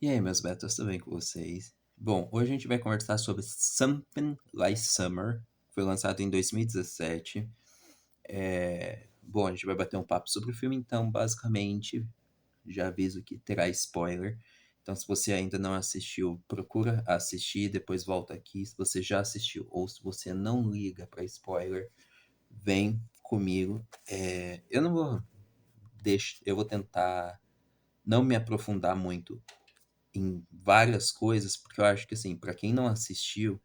E aí, meus betas, tudo bem com vocês? Bom, hoje a gente vai conversar sobre Something Like Summer, que foi lançado em 2017. Bom, a gente vai bater um papo sobre o filme, então, basicamente, já aviso que terá spoiler. Então, se você ainda não assistiu, procura assistir, depois volta aqui. Se você já assistiu ou se você não liga para spoiler, vem comigo. Eu não vou eu vou tentar não me aprofundar muito em várias coisas, porque eu acho que, assim, para quem não assistiu,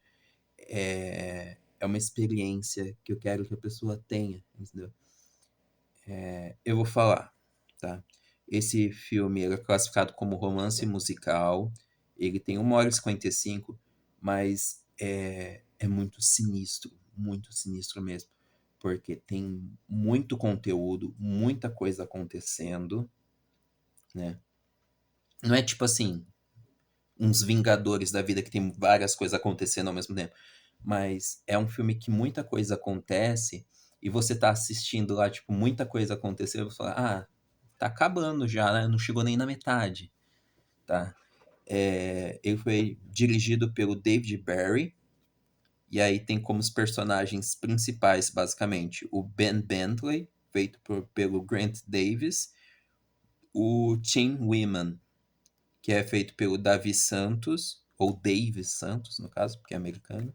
é uma experiência que eu quero que a pessoa tenha, entendeu? Eu vou falar, tá? Esse filme ele é classificado como romance musical, ele tem 1 hora e 55, mas é muito sinistro mesmo, porque tem muito conteúdo, muita coisa acontecendo, né? Não é tipo assim, uns Vingadores da vida que tem várias coisas acontecendo ao mesmo tempo. Mas é um filme que muita coisa acontece e você tá assistindo lá, tipo, muita coisa aconteceu e você fala, ah, tá acabando já, né? Não chegou nem na metade, tá? Ele foi dirigido pelo David Barry, e aí tem como os personagens principais, basicamente, o Ben Bentley, feito pelo Grant Davis, o Tim Wyman, que é feito pelo Davi Santos, ou Davis Santos, no caso, porque é americano.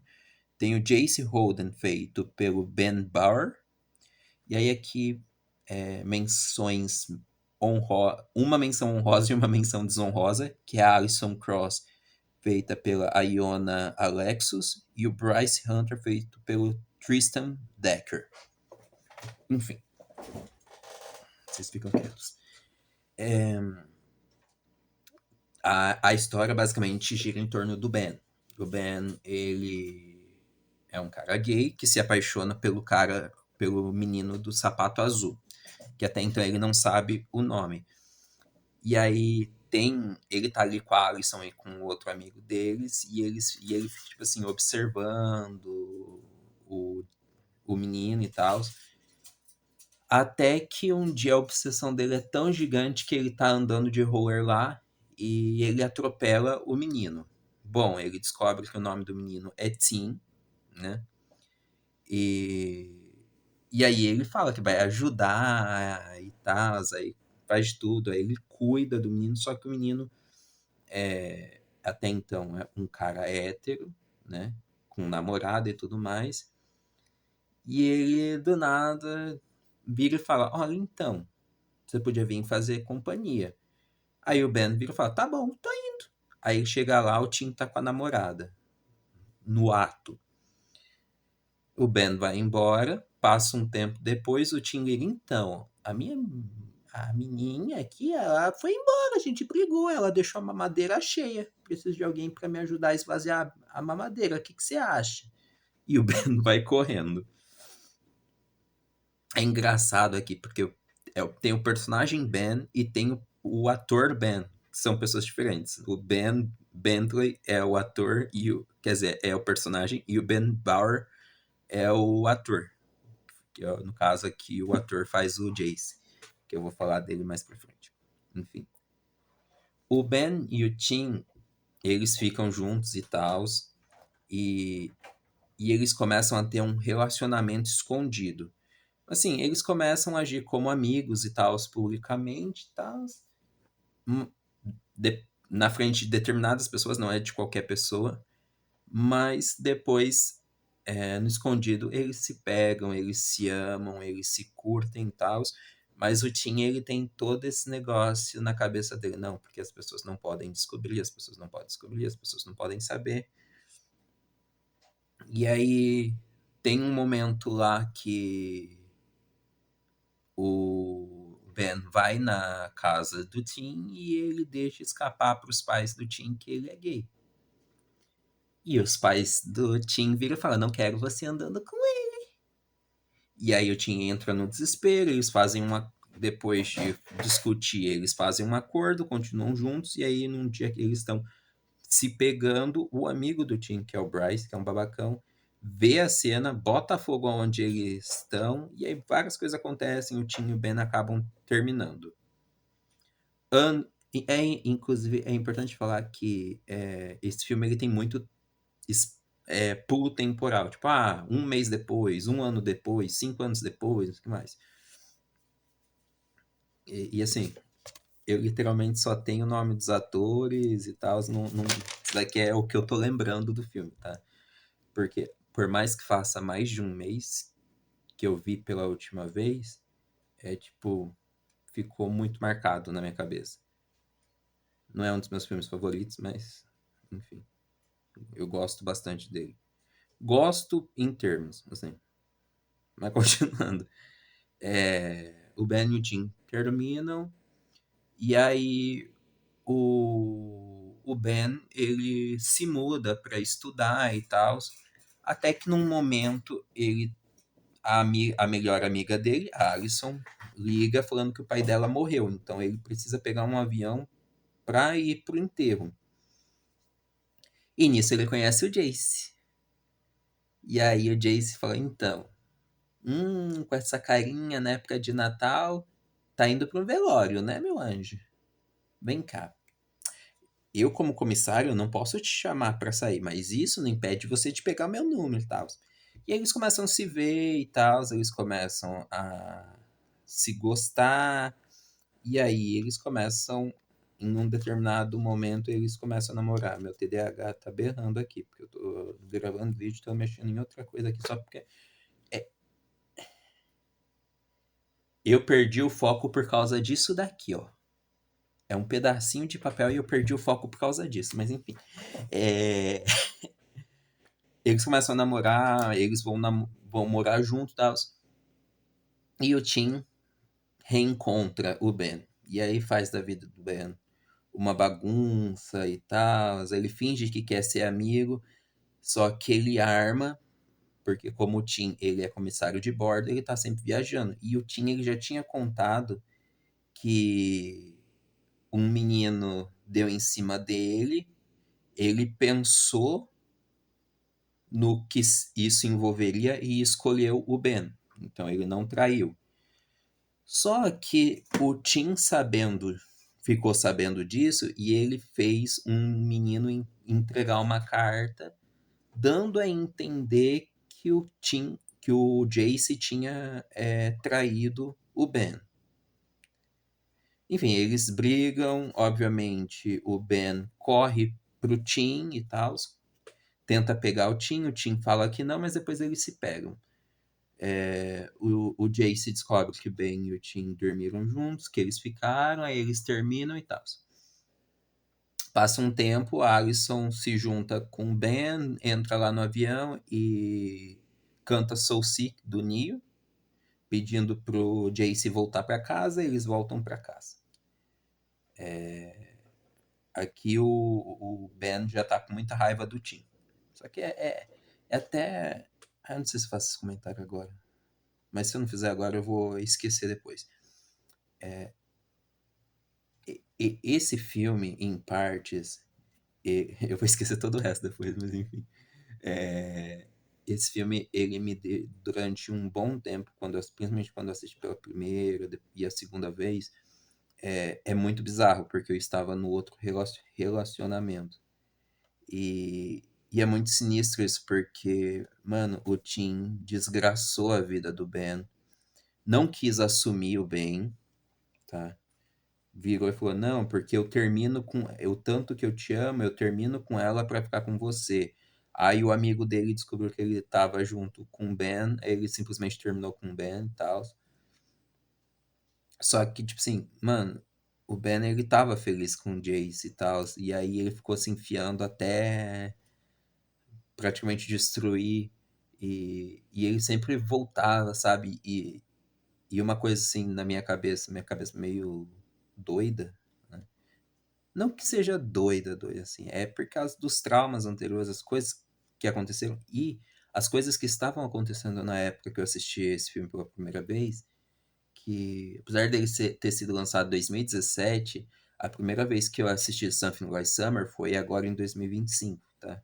Tem o Jace Holden, feito pelo Ben Bauer. E aí aqui, menções uma menção honrosa e uma menção desonrosa, que é a Alison Cross, feita pela Iona Alexus, e o Bryce Hunter, feito pelo Tristan Decker. Enfim, vocês ficam quietos. A história basicamente gira em torno do Ben. O Ben, ele é um cara gay que se apaixona pelo menino do sapato azul, que até então ele não sabe o nome. E aí ele tá ali com a Alison e com outro amigo deles, e ele tipo assim, observando o, o menino e tal. Até que um dia a obsessão dele é tão gigante que ele tá andando de roller lá e ele atropela o menino. Bom, ele descobre que o nome do menino é Tim, né? E, e aí ele fala que vai ajudar e tal, aí faz tudo, aí ele cuida do menino, só que o menino até então é um cara hétero, né? Com namorada e tudo mais. E ele do nada vira e fala: Olha, então, você podia vir fazer companhia. Aí o Ben vira e fala: Tá bom, tô indo. Aí ele chega lá, o Tim tá com a namorada, no ato. O Ben vai embora, passa um tempo depois, o Tim liga: Então, a menininha aqui, ela foi embora, a gente brigou, ela deixou a mamadeira cheia. Preciso de alguém para me ajudar a esvaziar a mamadeira, o que, que você acha? E o Ben vai correndo. É engraçado aqui, porque tem o personagem Ben e tem o ator Ben, que são pessoas diferentes. O Ben Bentley é o ator, quer dizer, é o personagem, e o Ben Bauer é o ator. Que no caso aqui, o ator faz o Jace, que eu vou falar dele mais pra frente. Enfim. O Ben e o Tim, eles ficam juntos e tal, e, e eles começam a ter um relacionamento escondido. Assim, eles começam a agir como amigos e tal, publicamente e tal. Hum, na frente de determinadas pessoas, não é de qualquer pessoa, mas depois, no escondido, eles se pegam, eles se amam, eles se curtem e tal. Mas o Tim, ele tem todo esse negócio na cabeça dele. Não, porque as pessoas não podem descobrir, as pessoas não podem descobrir, as pessoas não podem saber. E aí tem um momento lá que o Ben vai na casa do Tim e ele deixa escapar para os pais do Tim que ele é gay. E os pais do Tim viram e falam: Não quero você andando com ele. E aí o Tim entra no desespero, eles fazem uma. Depois de discutir, eles fazem um acordo, continuam juntos, e aí num dia que eles estão se pegando, o amigo do Tim, que é o Bryce, que é um babacão, vê a cena, bota fogo onde eles estão, e aí várias coisas acontecem, o Tim e o Ben acabam terminando. Inclusive, é importante falar que esse filme ele tem muito pulo temporal. Tipo, um mês depois, um ano depois, 5 anos depois, o que mais? E assim, eu literalmente só tenho o nome dos atores e tal. Isso daqui é o que eu tô lembrando do filme, tá? Porque, por mais que faça mais de um mês que eu vi pela última vez, tipo, ficou muito marcado na minha cabeça. Não é um dos meus filmes favoritos, mas, enfim, eu gosto bastante dele. Gosto em termos, assim. Mas continuando. O Ben e o Tim terminam, e aí o Ben, ele se muda para estudar e tal, até que num momento a melhor amiga dele, a Alison, liga falando que o pai dela morreu, então ele precisa pegar um avião para ir pro enterro. E nisso ele conhece o Jace. E aí o Jace fala, então, com essa carinha na época de Natal, tá indo pro velório, né, meu anjo? Vem cá. Eu, como comissário, não posso te chamar para sair, mas isso não impede você de pegar meu número e tal. E aí eles começam a se ver e tal, eles começam a se gostar, e aí eles começam, em um determinado momento, eles começam a namorar. Meu TDAH tá berrando aqui, porque eu tô gravando vídeo, tô mexendo em outra coisa aqui, só porque eu perdi o foco por causa disso daqui, ó. É um pedacinho de papel e eu perdi o foco por causa disso, mas enfim. É... Eles começam a namorar, eles vão morar juntos e tal. E o Tim reencontra o Ben. E aí faz da vida do Ben uma bagunça e tal. Ele finge que quer ser amigo, só que ele arma, porque como o Tim ele é comissário de bordo, ele tá sempre viajando. E o Tim ele já tinha contado que um menino deu em cima dele, ele pensou no que isso envolveria e escolheu o Ben. Então ele não traiu. Só que o Tim ficou sabendo disso e ele fez um menino entregar uma carta dando a entender que o Jace tinha traído o Ben. Enfim, eles brigam, obviamente o Ben corre pro Tim e tal, tenta pegar o Tim fala que não, mas depois eles se pegam. O Jace descobre que o Ben e o Tim dormiram juntos, que eles ficaram, aí eles terminam e tal. Passa um tempo, a Alison se junta com o Ben, entra lá no avião e canta Soul Sick do Neo, pedindo pro Jace voltar para casa, e eles voltam para casa. Aqui o Ben já tá com muita raiva do Tim. Só que é até. Eu não sei se faço esse comentário agora. Mas se eu não fizer agora, eu vou esquecer depois. Esse filme, em partes, eu vou esquecer todo o resto depois, mas enfim. Esse filme, ele me deu, durante um bom tempo, principalmente quando eu assisti pela primeira e a segunda vez, é muito bizarro, porque eu estava no outro relacionamento. E é muito sinistro isso, porque, mano, o Tim desgraçou a vida do Ben, não quis assumir o Ben, tá? Virou e falou: Não, porque eu termino com. Eu tanto que eu te amo, eu termino com ela pra ficar com você. Aí o amigo dele descobriu que ele tava junto com o Ben, ele simplesmente terminou com o Ben e tal. Só que, tipo assim, mano, o Ben ele tava feliz com o Jace e tal. E aí ele ficou se enfiando até praticamente destruir. E ele sempre voltava, sabe? E uma coisa assim na minha cabeça meio doida, né? Não que seja doida, doida, assim. É por causa dos traumas anteriores, as coisas que aconteceram e as coisas que estavam acontecendo na época que eu assisti esse filme pela primeira vez, que apesar dele ter sido lançado em 2017, a primeira vez que eu assisti Something Like Summer foi agora em 2025, tá?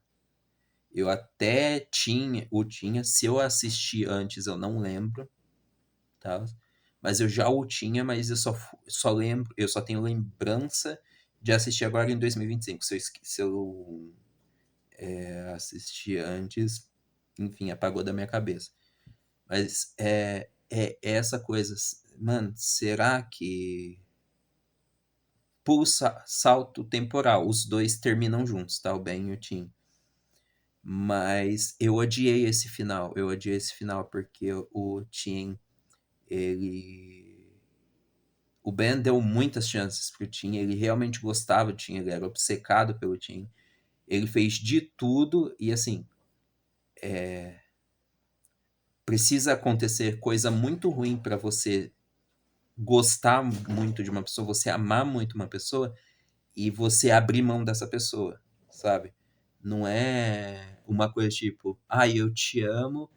Eu até tinha, se eu assisti antes eu não lembro, tá? Mas eu já o tinha, mas eu só lembro, eu só tenho lembrança Já assisti agora em 2025. Se eu assisti antes, enfim, apagou da minha cabeça. Mas é essa coisa. Mano, será que. Pulo salto temporal. Os dois terminam juntos, tá? O Ben e o Tim. Mas eu odiei esse final. Eu odiei esse final porque o Tim, ele. O Ben deu muitas chances pro Tim. Ele realmente gostava do Tim. Ele era obcecado pelo Tim. Ele fez de tudo e assim. Precisa acontecer coisa muito ruim para você gostar muito de uma pessoa, você amar muito uma pessoa e você abrir mão dessa pessoa, sabe? Não é uma coisa tipo, ai, eu te amo,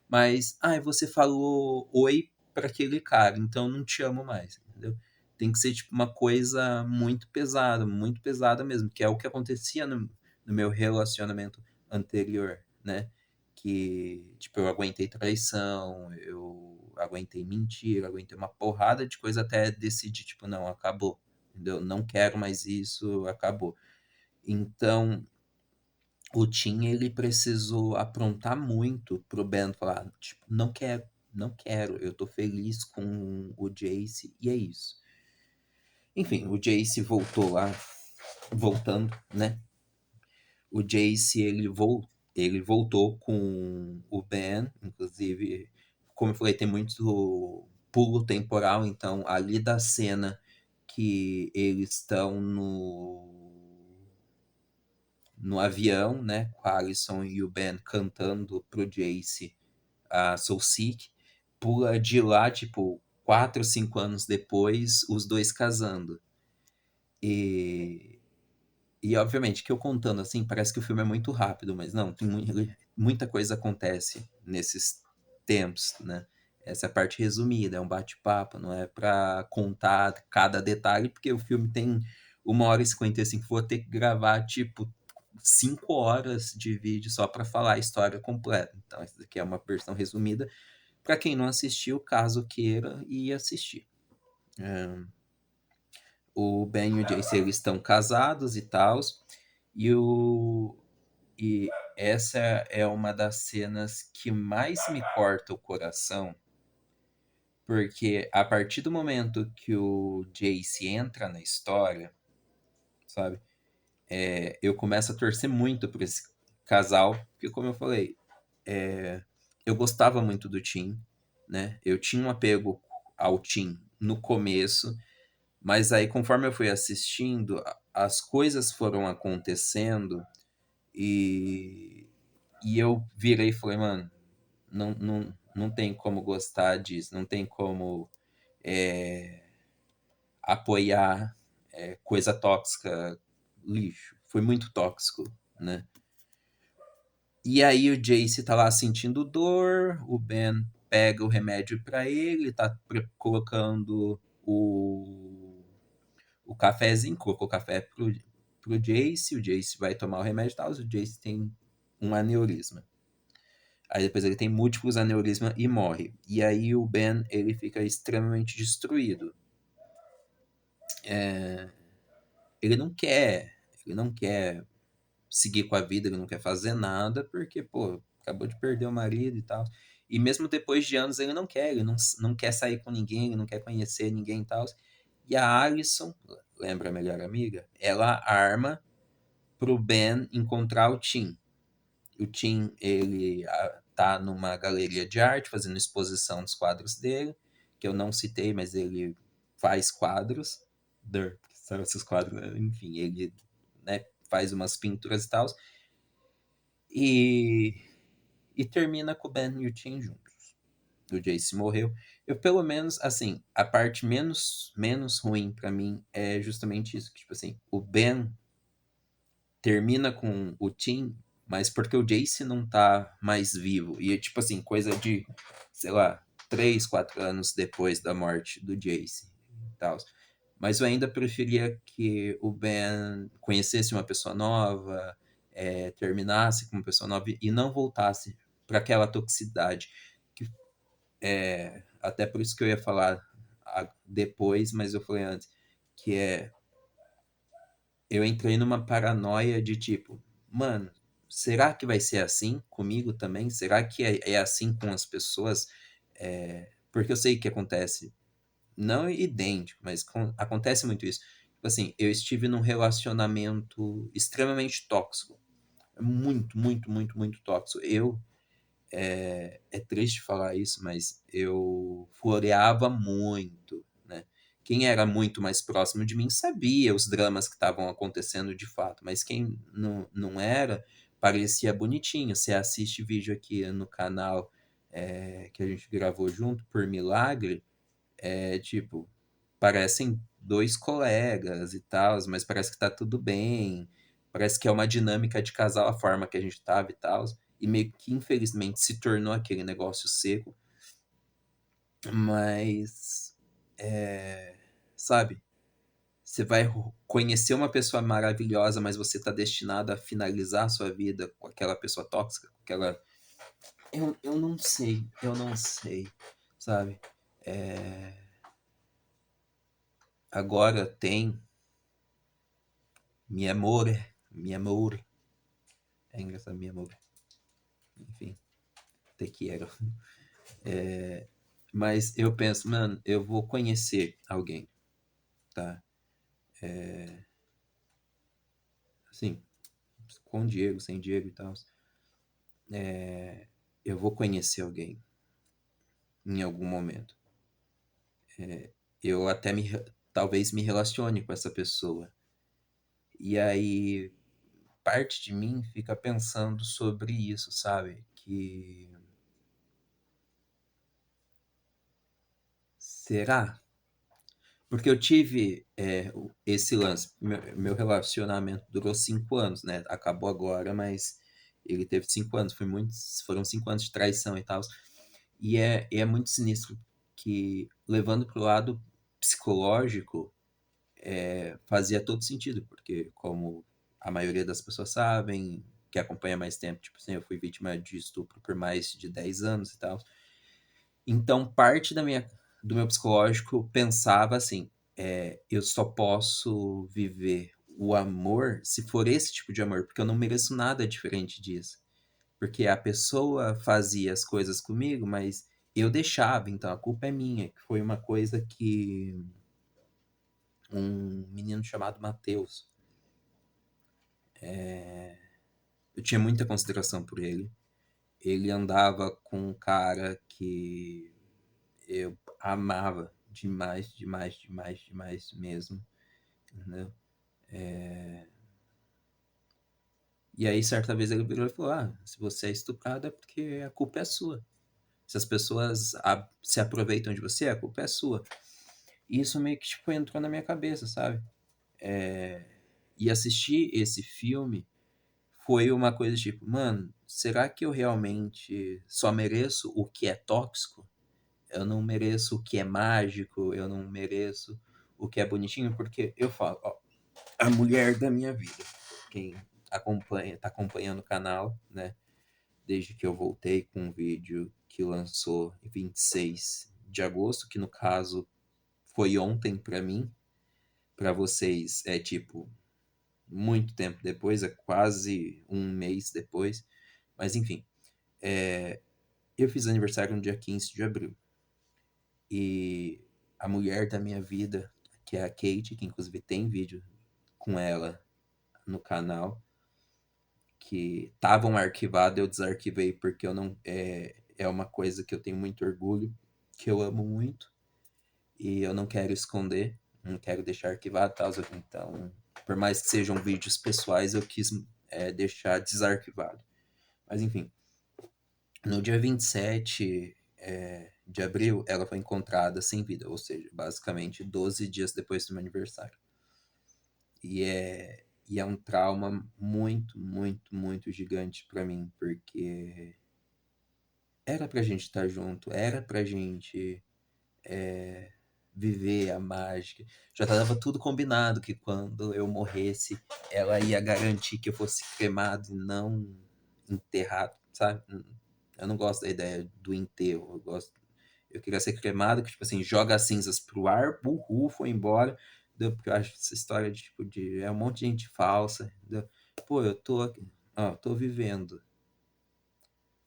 mas, ai, você falou oi para aquele cara, então não te amo mais, entendeu? Tem que ser tipo uma coisa muito pesada mesmo, que é o que acontecia no meu relacionamento anterior, né? Que, tipo, eu aguentei traição, eu aguentei mentira, aguentei uma porrada de coisa até decidir, tipo, não, acabou, entendeu? Não quero mais isso, acabou. Então, o Tim, ele precisou aprontar muito pro Ben falar, tipo, não quero, não quero, eu tô feliz com o Jace e é isso. Enfim, o Jace voltou lá, voltando, né? O Jace, ele voltou com o Ben, inclusive, como eu falei, tem muito pulo temporal, então ali da cena que eles estão no avião, né, com a Alison e o Ben cantando pro Jace a Soul Sick, pula de lá, tipo, 4, 5 anos depois, os dois casando. E E obviamente que eu contando assim, parece que o filme é muito rápido, mas não, tem muita coisa acontece nesses tempos, né? Essa é a parte resumida, é um bate-papo, não é pra contar cada detalhe, porque o filme tem 1h55, vou ter que gravar tipo 5 horas de vídeo só pra falar a história completa. Então, essa aqui é uma versão resumida pra quem não assistiu, caso queira ir assistir. O Ben e o Jace, eles estão casados e tal, e o e essa é uma das cenas que mais me corta o coração, porque a partir do momento que o Jace entra na história, sabe, eu começo a torcer muito por esse casal, porque como eu falei, eu gostava muito do Tim, né? Eu tinha um apego ao Tim no começo, mas aí conforme eu fui assistindo, as coisas foram acontecendo e, e eu virei e falei, mano, não tem como gostar disso, não tem como apoiar coisa tóxica, lixo. Foi muito tóxico, né? E aí o Jace tá lá sentindo dor, o Ben pega o remédio pra ele, tá colocando o cafezinho, colocou o café pro Jace, o Jace vai tomar o remédio e tal, o Jace tem um aneurisma. Aí depois ele tem múltiplos aneurismas e morre. E aí o Ben, ele fica extremamente destruído. Ele não quer seguir com a vida, ele não quer fazer nada, porque, pô, acabou de perder o marido e tal. E mesmo depois de anos ele não quer, ele não quer sair com ninguém, ele não quer conhecer ninguém e tal. E a Alison, lembra a melhor amiga? Ela arma pro Ben encontrar o Tim. O Tim, ele tá numa galeria de arte, fazendo exposição dos quadros dele, que eu não citei, mas ele faz quadros. Porque são esses quadros, né? Enfim, ele, né, faz umas pinturas e tal. E, e termina com o Ben e o Tim juntos. O Jace morreu. Eu, pelo menos, assim, a parte menos ruim pra mim é justamente isso. Que, tipo assim, o Ben termina com o Tim, mas porque o Jace não tá mais vivo. E é tipo assim, coisa de, sei lá, 3, 4 anos depois da morte do Jace e tal. Mas eu ainda preferia que o Ben conhecesse uma pessoa nova, terminasse com uma pessoa nova e não voltasse para aquela toxicidade. Que, até por isso que eu ia falar depois, mas eu falei antes, que é eu entrei numa paranoia de tipo, mano, será que vai ser assim comigo também? Será que é assim com as pessoas? Porque eu sei que acontece, não idêntico, mas acontece muito isso. Tipo assim, eu estive num relacionamento extremamente tóxico. Muito, muito, muito, muito tóxico. É triste falar isso, mas eu floreava muito, né? Quem era muito mais próximo de mim sabia os dramas que estavam acontecendo de fato, mas quem não era, parecia bonitinho. Você assiste vídeo aqui no canal que a gente gravou junto, por milagre, tipo, parecem dois colegas e tal, mas parece que tá tudo bem. Parece que é uma dinâmica de casal a forma que a gente tava e tal. E meio que infelizmente se tornou aquele negócio seco. Mas, sabe? Você vai conhecer uma pessoa maravilhosa, mas você tá destinado a finalizar a sua vida com aquela pessoa tóxica, com aquela. Eu não sei, eu não sei, sabe? É, agora tem mi amore, mi amore. É engraçado, mi amore. Enfim, te quiero. Mas eu penso, mano, eu vou conhecer alguém, tá? Assim, com Diego, sem Diego e tal. Eu vou conhecer alguém em algum momento. Eu até talvez me relacione com essa pessoa. E aí, parte de mim fica pensando sobre isso, sabe? Que será? Porque eu tive esse lance. Meu relacionamento durou 5 anos, né? Acabou agora, mas ele teve 5 anos. Foram 5 anos de traição e tal. E é muito sinistro que, levando pro lado psicológico, fazia todo sentido. Porque, como a maioria das pessoas sabem, que acompanha mais tempo, tipo assim, eu fui vítima de estupro por mais de 10 anos e tal. Então, parte do meu psicológico pensava assim: eu só posso viver o amor se for esse tipo de amor, porque eu não mereço nada diferente disso. Porque a pessoa fazia as coisas comigo, mas eu deixava, então a culpa é minha. Que foi uma coisa que um menino chamado Matheus, eu tinha muita consideração por ele. Ele andava com um cara que eu amava demais, demais, demais, demais mesmo, né? E aí, certa vez, ele virou e falou: Ah, se você é estuprado é porque a culpa é sua. Se as pessoas se aproveitam de você, a culpa é sua. E isso meio que tipo, entrou na minha cabeça, sabe? E assistir esse filme foi uma coisa tipo, mano, será que eu realmente só mereço o que é tóxico? Eu não mereço o que é mágico, eu não mereço o que é bonitinho, porque eu falo, ó, a mulher da minha vida, quem tá acompanhando o canal, né? Desde que eu voltei com um vídeo que lançou em 26 de agosto, que no caso foi ontem pra mim, pra vocês é tipo muito tempo depois, é quase um mês depois, mas enfim, eu fiz aniversário no dia 15 de abril e a mulher da minha vida, que é a Kate, que inclusive tem vídeo com ela no canal, que estavam arquivados, eu desarquivei porque eu não é uma coisa que eu tenho muito orgulho, que eu amo muito e eu não quero esconder, não quero deixar arquivado, tal, então, por mais que sejam vídeos pessoais, eu quis deixar desarquivado. Mas enfim, no dia 27 de abril, ela foi encontrada sem vida, ou seja, basicamente 12 dias depois do meu aniversário. E é um trauma muito, muito, muito gigante pra mim, porque era pra gente estar junto, era pra gente viver a mágica. Já tava tudo combinado que quando eu morresse, ela ia garantir que eu fosse cremado e não enterrado, sabe? Eu não gosto da ideia do enterro, eu queria ser cremado, que tipo assim, joga as cinzas pro ar, uhul, foi embora, entendeu? Porque eu acho essa história de, tipo, é um monte de gente falsa, entendeu? Pô, eu tô aqui, ó, tô vivendo.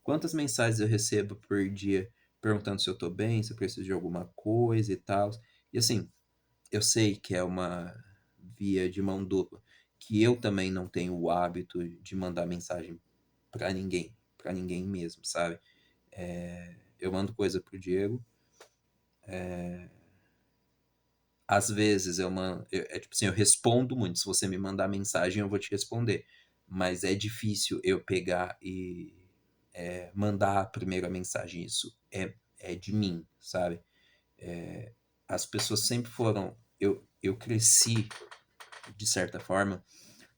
Quantas mensagens eu recebo por dia perguntando se eu tô bem, se eu preciso de alguma coisa e tal. E assim, eu sei que é uma via de mão dupla, que eu também não tenho o hábito de mandar mensagem pra ninguém mesmo, sabe? Eu mando coisa pro Diego. Às vezes eu mando, é tipo assim, eu respondo muito. Se você me mandar mensagem, eu vou te responder. Mas é difícil eu pegar e mandar a primeira mensagem. Isso é de mim, sabe? As pessoas sempre foram. Eu cresci, de certa forma,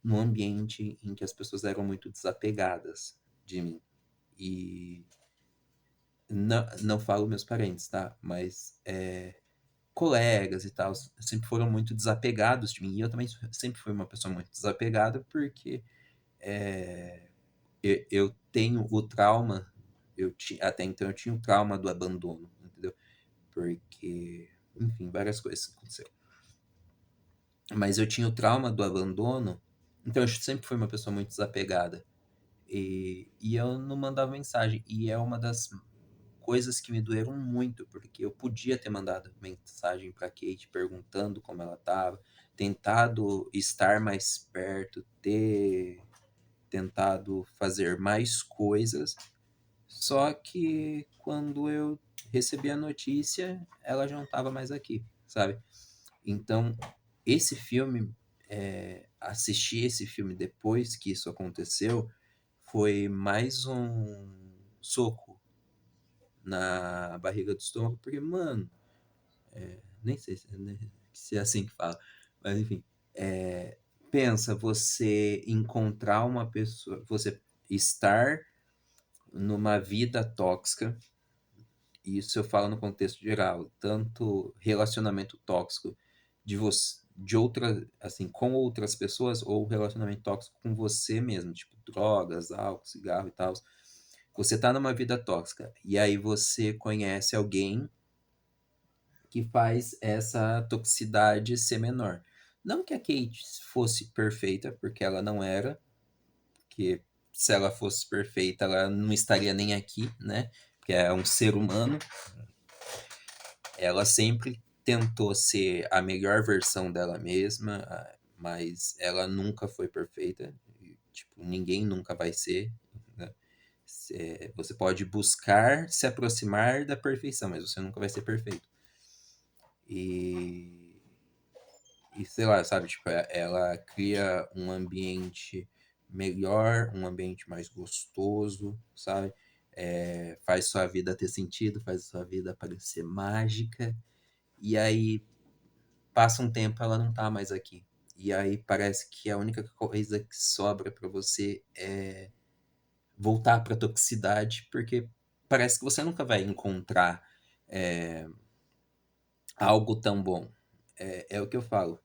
num ambiente em que as pessoas eram muito desapegadas de mim. E não falo meus parentes, tá? Mas colegas e tal sempre foram muito desapegados de mim. E eu também sempre fui uma pessoa muito desapegada, porque eu tenho o trauma. Até então eu tinha o trauma do abandono, entendeu? Porque, enfim, várias coisas aconteceram. Mas eu tinha o trauma do abandono, então eu sempre fui uma pessoa muito desapegada. E eu não mandava mensagem. E é uma das coisas que me doeram muito, porque eu podia ter mandado mensagem para Kate perguntando como ela estava, tentado estar mais perto, ter tentado fazer mais coisas. Só que quando eu recebi a notícia, ela já não estava mais aqui, sabe? Então, esse filme, assistir esse filme depois que isso aconteceu, foi mais um soco na barriga do estômago, porque, mano, nem sei se é assim que fala, mas enfim, pensa você encontrar uma pessoa, você estar numa vida tóxica, e isso eu falo no contexto geral, tanto relacionamento tóxico de você, de outra, assim, com outras pessoas, ou relacionamento tóxico com você mesmo, tipo drogas, álcool, cigarro e tal. Você tá numa vida tóxica e aí você conhece alguém que faz essa toxicidade ser menor. Não que a Kate fosse perfeita, porque ela não era, que se ela fosse perfeita, ela não estaria nem aqui, né? Porque é um ser humano. Ela sempre tentou ser a melhor versão dela mesma, mas ela nunca foi perfeita. Tipo, ninguém nunca vai ser, né? Você pode buscar se aproximar da perfeição, mas você nunca vai ser perfeito. E, e sei lá, sabe? Tipo, ela cria um ambiente melhor, um ambiente mais gostoso, sabe? Faz sua vida ter sentido, faz sua vida parecer mágica. E aí passa um tempo, ela não tá mais aqui. E aí parece que a única coisa que sobra pra você é voltar pra toxicidade, porque parece que você nunca vai encontrar é, algo tão bom. É o que eu falo.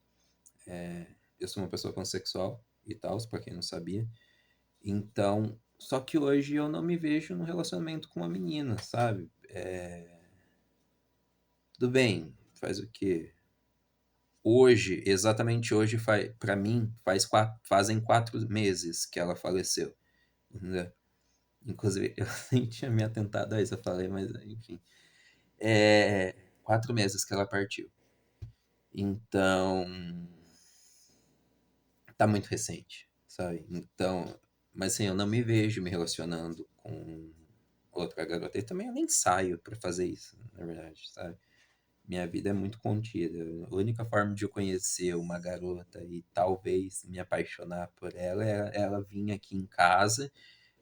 Eu sou uma pessoa pansexual e tal, pra quem não sabia. Então, só que hoje eu não me vejo num relacionamento com uma menina, sabe? Tudo bem, faz o quê? Hoje, exatamente hoje, para mim, fazem 4 meses que ela faleceu. Entendeu? Inclusive, eu nem tinha me atentado a isso, eu falei, mas enfim. 4 meses que ela partiu. Então, tá muito recente, sabe? Então, mas assim, eu não me vejo me relacionando com outra garota. E também eu nem saio pra fazer isso, na verdade, sabe? Minha vida é muito contida. A única forma de eu conhecer uma garota e talvez me apaixonar por ela é ela vir aqui em casa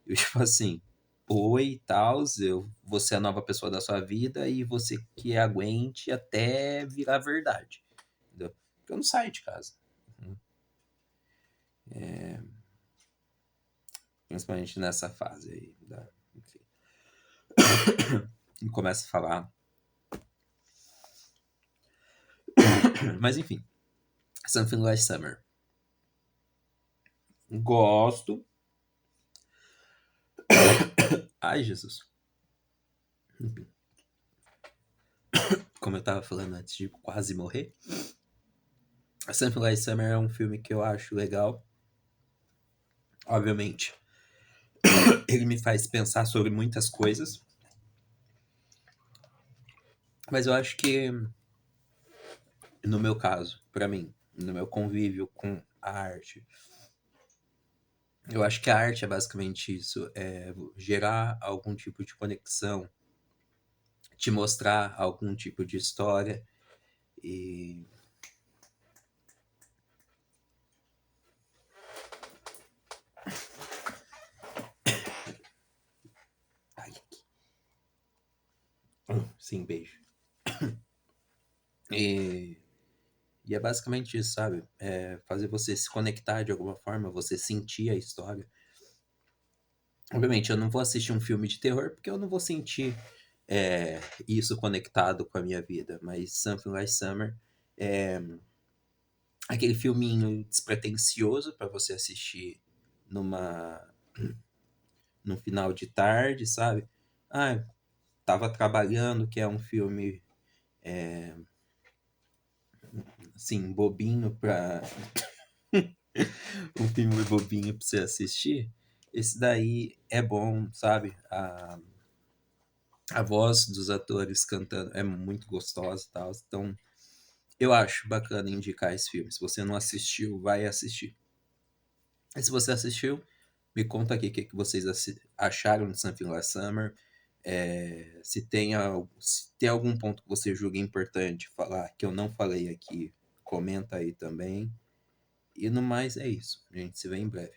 e tipo assim, oi e tal, eu vou ser a nova pessoa da sua vida e você que aguente até virar verdade. Entendeu? Porque eu não saio de casa. Principalmente nessa fase aí. Enfim. E começa a falar. Mas enfim. Something Like Summer. Gosto. Ai, Jesus. Enfim. Como eu tava falando antes de quase morrer. Something Like Summer é um filme que eu acho legal. Obviamente, ele me faz pensar sobre muitas coisas, mas eu acho que, no meu caso, pra mim, no meu convívio com a arte, eu acho que a arte é basicamente isso, é gerar algum tipo de conexão, te mostrar algum tipo de história e ai, sim, beijo. E, e é basicamente isso, sabe? É fazer você se conectar de alguma forma, você sentir a história. Obviamente, eu não vou assistir um filme de terror porque eu não vou sentir isso conectado com a minha vida. Mas Something Like Summer é aquele filminho despretensioso para você assistir numa num final de tarde, sabe? Ah, tava trabalhando, que é um filme assim bobinho para um filme bobinho para você assistir. Esse daí é bom, sabe? A voz dos atores cantando é muito gostosa e tal. Então, eu acho bacana indicar esse filme. Se você não assistiu, vai assistir. E se você assistiu, me conta aqui o que vocês acharam de Something Last Summer. Se tem algum ponto que você julga importante falar que eu não falei aqui, comenta aí também. E no mais é isso. A gente se vê em breve.